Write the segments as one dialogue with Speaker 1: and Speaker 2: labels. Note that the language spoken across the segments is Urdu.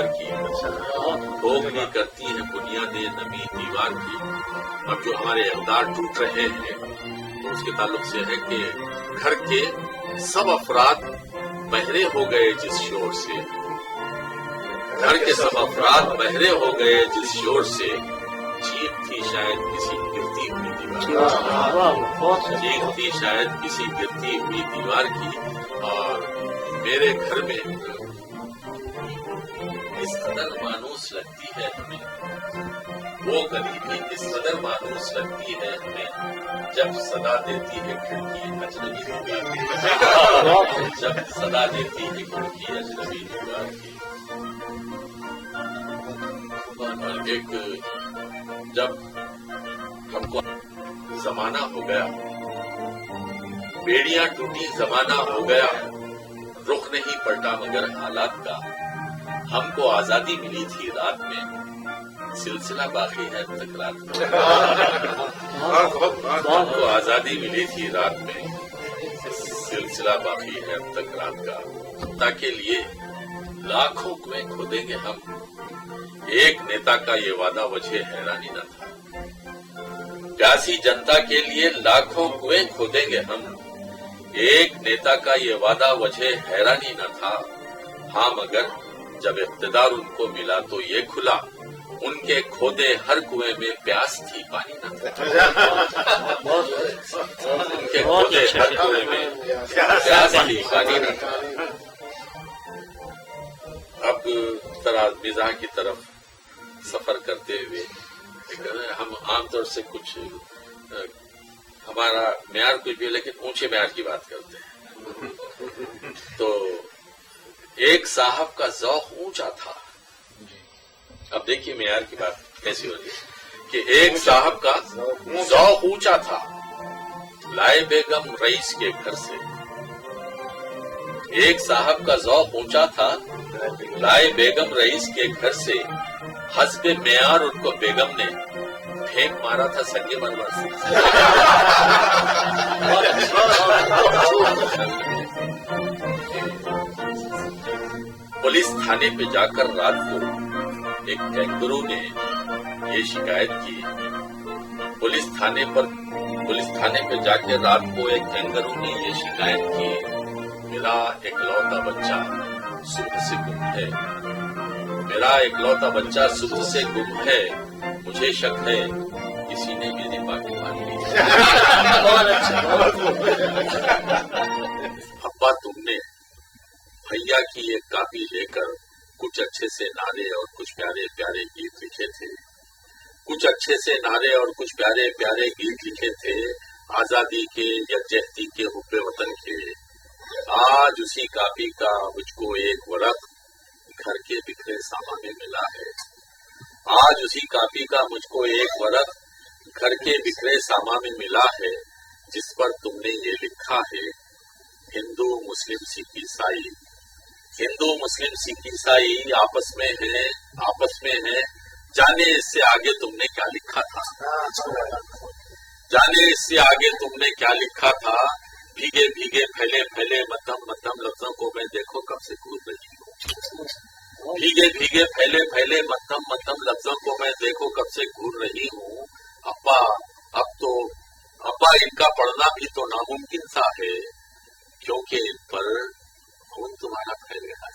Speaker 1: دیدار کی، کھوکھلی کرتی ہے بنیادیں نمی دیوار کی. اب جو ہمارے اقدار ٹوٹ رہے ہیں تو اس کے تعلق سے ہے کہ گھر کے سب افراد بہرے ہو گئے جس شور سے، گھر کے سب افراد بہرے ہو گئے جس شور سے. چیخ تھی شاید کسی گرتی ہوئی دیوار کی، چیخ تھی شاید کسی گرتی ہوئی دیوار کی. اور میرے گھر میں اس قدر مانوس لگتی ہے ہمیں، وہ گلی بھی اس قدر مانوس لگتی ہے ہمیں، جب صدا دیتی ہے کھڑکی اجنبی دیوار کی، جب صدا دیتی ہے کھڑکی اجنبی دیوار کی. ایک جب ہم کو زمانہ ہو گیا، بیڑیاں ٹوٹی زمانہ ہو گیا، رخ نہیں پلٹا مگر حالات کا. ہم کو آزادی ملی تھی رات میں، سلسلہ باقی ہے اب تک رات کا. ہم کو آزادی ملی تھی رات میں، سلسلہ باقی ہے اب تک رات کا. تاکہ لیے لاکھوں کنویں کھودیں گے ہم، ایک نیتا کا یہ وعدہ وجہ حیرانی نہ تھا. پیاسی جنتا کے لیے لاکھوں کنویں کھودیں گے ہم، ایک نیتا کا یہ وعدہ وجہ حیرانی نہ تھا. ہاں مگر جب اقتدار ان کو ملا تو یہ کھلا، ان کے کھودے ہر کنویں میں پیاس تھی پانی نہ تھا. ان کے کھودے ہر کنویں میں پیاس تھی پانی نہ تھا. اب مزاح کی طرف سفر کرتے ہوئے ہم عام طور سے کچھ ہمارا معیار کچھ بھی لیکن اونچے معیار کی بات کرتے ہیں. تو ایک صاحب کا ذوق اونچا تھا. اب دیکھیے معیار کی بات کیسی ہو رہی ہے کہ ایک صاحب کا ذوق اونچا تھا، لائے بیگم رئیس کے گھر سے. ایک صاحب کا ذوق اونچا تھا، لائے بیگم رئیس کے گھر سے. حسب معیار ان کو بیگم نے پھینک مارا تھا سنگ مرمر سے. پولیس تھانے پہ جا کر رات کو ایک کینگرو نے یہ شکایت کی. پولیس تھانے پہ جا کے رات کو ایک کینگرو نے یہ شکایت کی، میرا اکلوتا بچہ صبح سے گم ہے، میرا اکلوتا بچہ صبح سے گم ہے، مجھے شک ہے کسی نے میری باقی مان لی. ابا تم نے بھیا کی ایک کاپی لے کر کچھ اچھے سے نعرے اور کچھ پیارے پیارے گیت لکھے تھے، کچھ اچھے سے نعرے اور کچھ پیارے پیارے گیت لکھے تھے، آزادی کے، یکجہتی کے، حب وطن کے. آج اسی کاپی کا مجھ کو ایک ورق گھر کے بکھرے سامان میں ملا ہے. آج اسی کاپی کا مجھ کو ایک ورق گھر کے بکھرے سامان میں ملا ہے، جس پر تم نے یہ لکھا ہے، ہندو مسلم سکھ عیسائی، ہندو مسلم سکھ عیسائی آپس میں ہیں، جانے اس سے آگے تم نے کیا لکھا تھا، جانے اس سے آگے تم نے کیا لکھا تھا. بھیگے بھیگے پھیلے پھیلے مدھم مدھم لفظوں کو میں دیکھو کب سے گھور رہی ہوں. بھیگے بھیگے پھیلے پھیلے مدھم مدھم لفظوں کو میں دیکھو کب سے گھور رہی ہوں. ابا ان کا پڑھنا بھی تو ناممکن سا ہے، کیونکہ ان پر خون تمہارا پھیل گیا ہے.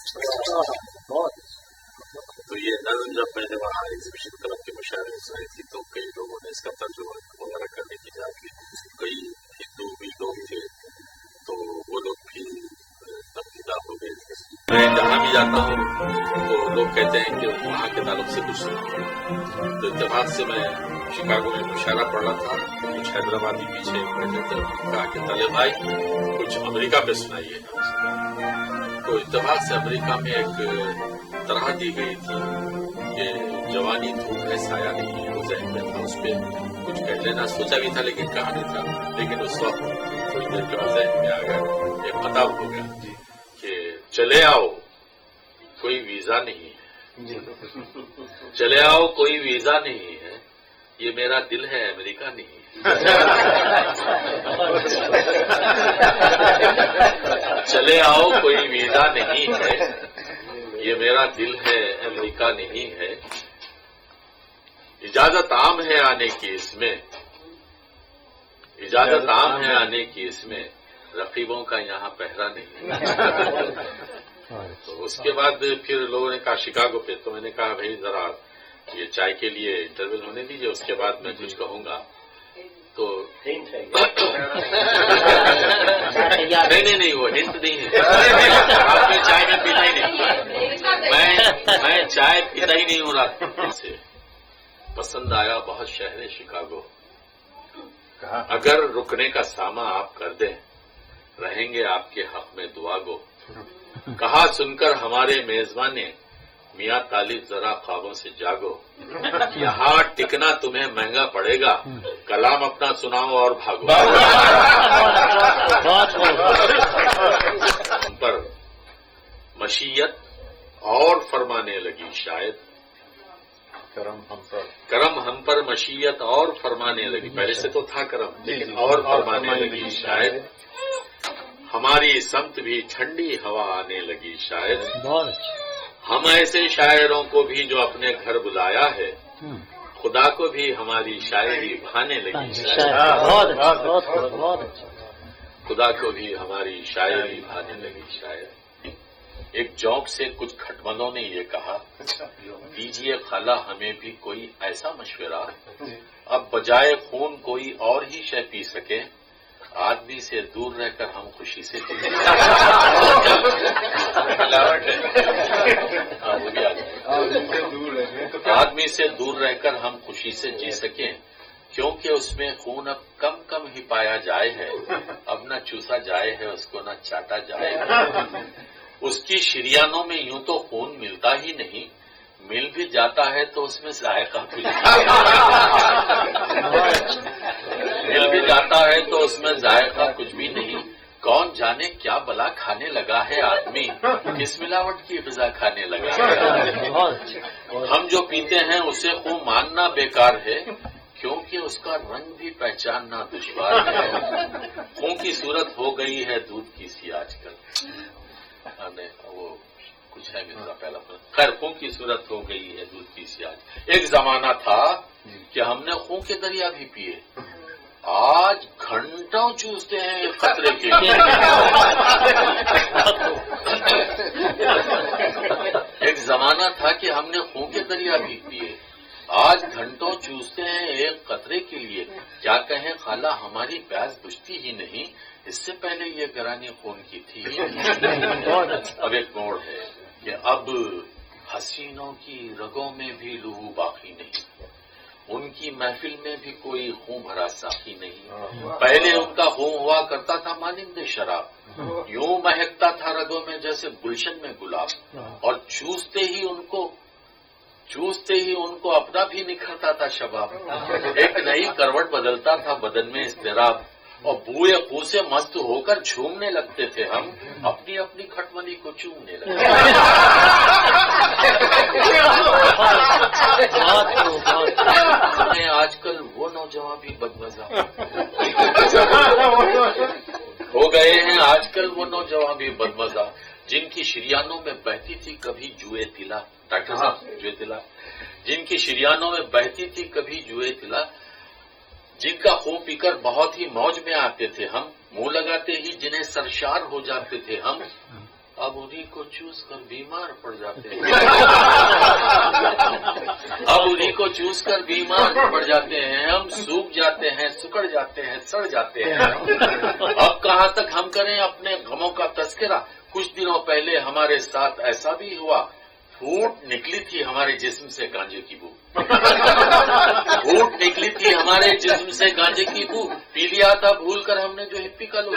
Speaker 1: تو یہ نظم جب میں نے وہاں ایگزیبیشن کلب کے مشاعرے میں سنی تھی تو کئی لوگوں نے اس کا ترجمہ وغیرہ کرنے کی جا کی. کئی ہندو بھی لوگ تھے تو وہ لوگ بھی تبدیلا ہو گئے. میں جہاں بھی جاتا ہوں تو لوگ کہتے ہیں کہ وہاں کے تعلق سے کچھ سنو. تو اتفاق سے میں شکاگو میں مشاعرہ پڑھ رہا تھا، کچھ حیدرآبادی پیچھے بیٹھے تھے، کہا کہ طالب بھائی کچھ امریکہ پہ سنائیے. تو اتفاق سے امریکہ میں ایک طرح دی گئی تھی کہ جوانی دھوپ ہے سایہ نہیں، وہ ذہن میں تھا، اس پہ کچھ کہہ لینا سوچا بھی تھا لیکن کہا نہیں تھا. لیکن اس وقت تھوڑی دیر کے بعد ذہن میں آ گیا، ایک خطاب ہو گیا کہ چلے آؤ کوئی ویزا نہیں ہے، چلے آؤ کوئی ویزا نہیں ہے، یہ میرا دل ہے امریکہ نہیں ہے. چلے آؤ کوئی ویزا نہیں ہے، یہ میرا دل ہے امریکہ نہیں ہے، اجازت عام ہے آنے کی اس میں، اجازت عام ہے آنے کی اس میں، رقیبوں کا یہاں پہرا نہیں۔ تو اس کے بعد پھر لوگوں نے کہا شکاگو پہ، تو میں نے کہا بھائی ذرا یہ چائے کے لیے انٹرویو ہونے دیجیے، اس کے بعد میں کچھ کہوں گا۔ تو نہیں وہ ہنٹ نہیں ہے، آپ میں چائے میں پیتا ہی نہیں، میں چائے پیتا ہی نہیں ہوں رات سے۔ پسند آیا بہت شہر شکاگو، اگر رکنے کا ساما آپ کر دیں رہیں گے آپ کے حق میں دعا گو۔ کہا سن کر ہمارے میزبان نے میاں طالب ذرا خوابوں سے جاگو، یہاں ٹکنا تمہیں مہنگا پڑے گا، کلام اپنا سناؤ اور بھاگو۔ ہم پر مشیت اور فرمانے لگی شاید، کرم ہم پر مشیت اور فرمانے لگی، پہلے سے تو تھا کرم لیکن اور فرمانے لگی شاید، ہماری سمت بھی ٹھنڈی ہوا آنے لگی شاید، ہم ایسے شاعروں کو بھی جو اپنے گھر بلایا ہے، خدا کو بھی ہماری شاعری بھانے لگی شاید، خدا کو بھی ہماری شاعری بھانے لگی شاید۔ ایک جوک سے کچھ کھٹملوں نے یہ کہا دیجیے خالہ ہمیں بھی کوئی ایسا مشورہ، اب بجائے خون کوئی اور ہی شے پی سکے، آدمی سے دور رہ کر ہم خوشی سے جی آدمی سے دور رہ کر ہم خوشی سے جی سکیں، کیونکہ اس میں خون اب کم کم ہی پایا جائے ہے، اب نہ چوسا جائے ہے اس کو نہ چاٹا جائے ہے، اس کی شریانوں میں یوں تو خون ملتا ہی نہیں، مل بھی جاتا ہے تو اس میں ذائقہ کچھ مل بھی جاتا ہے تو اس میں ذائقہ کچھ بھی نہیں، کون جانے کیا بلا کھانے لگا ہے آدمی، کس ملاوٹ کی غذا کھانے لگا ہے آدمی، ہم جو پیتے ہیں اسے خون ماننا بیکار ہے، کیونکہ اس کا رنگ بھی پہچاننا دشوار ہے، خون کی صورت ہو گئی ہے دودھ کی سی آج کل، وہ کچھ ہے میرا پہلا خیر خون کی صورت ہو گئی ہے دودھ کی سی آج، ایک زمانہ تھا کہ ہم نے خون کے دریا بھی پیے، آج گھنٹوں چوستے ہیں ایک قطرے کے لیے، ایک زمانہ تھا کہ ہم نے خون کے دریا بھی پیے، آج گھنٹوں چوستے ہیں ایک قطرے کے لیے، کیا کہیں خالہ ہماری پیاس بجھتی ہی نہیں، اس سے پہلے یہ گرانی خون کی تھی۔ اب ایک موڑ ہے کہ اب حسینوں کی رگوں میں بھی لہو باقی نہیں، ان کی محفل میں بھی کوئی خون بھرا ساقی نہیں، پہلے ان کا خون ہوا کرتا تھا مانند شراب، یوں مہکتا تھا رگوں میں جیسے گلشن میں گلاب، اور چوستے ہی ان کو اپنا بھی نکھرتا تھا شباب، ایک نئی کروٹ بدلتا تھا بدن میں اضطراب، اور بوئے خو سے مست ہو کر جھومنے لگتے تھے ہم، اپنی اپنی کھٹملی کو چومنے لگتے آج کل وہ نوجوان بھی بدمزہ ہو گئے ہیں، آج کل وہ نوجوان بھی بدمزہ، جن کی شریانوں میں بہتی تھی کبھی جوئے تلا، ڈاکٹر صاحب جوئے تلا، جن کی شریانوں میں بہتی تھی کبھی جوئے تلا، جن کا خون پی کر بہت ہی موج میں آتے تھے ہم، منہ لگاتے ہی جنہیں سرشار ہو جاتے تھے ہم، اب انہیں کو چوس کر بیمار پڑ جاتے ہیں، اب انہیں کو چوس کر بیمار پڑ جاتے ہیں ہم، سوکھ جاتے ہیں سکڑ جاتے ہیں سڑ جاتے ہیں، اب کہاں تک ہم کریں اپنے غموں کا تذکرہ، کچھ دنوں پہلے ہمارے ساتھ ایسا بھی ہوا، پھوٹ نکلی تھی ہمارے جسم سے گانجے کی بو، پھوٹ نکلی تھی ہمارے جسم سے گانجے کی بو، پی لیا تھا بھول کر ہم نے جو ہپی کا لوگ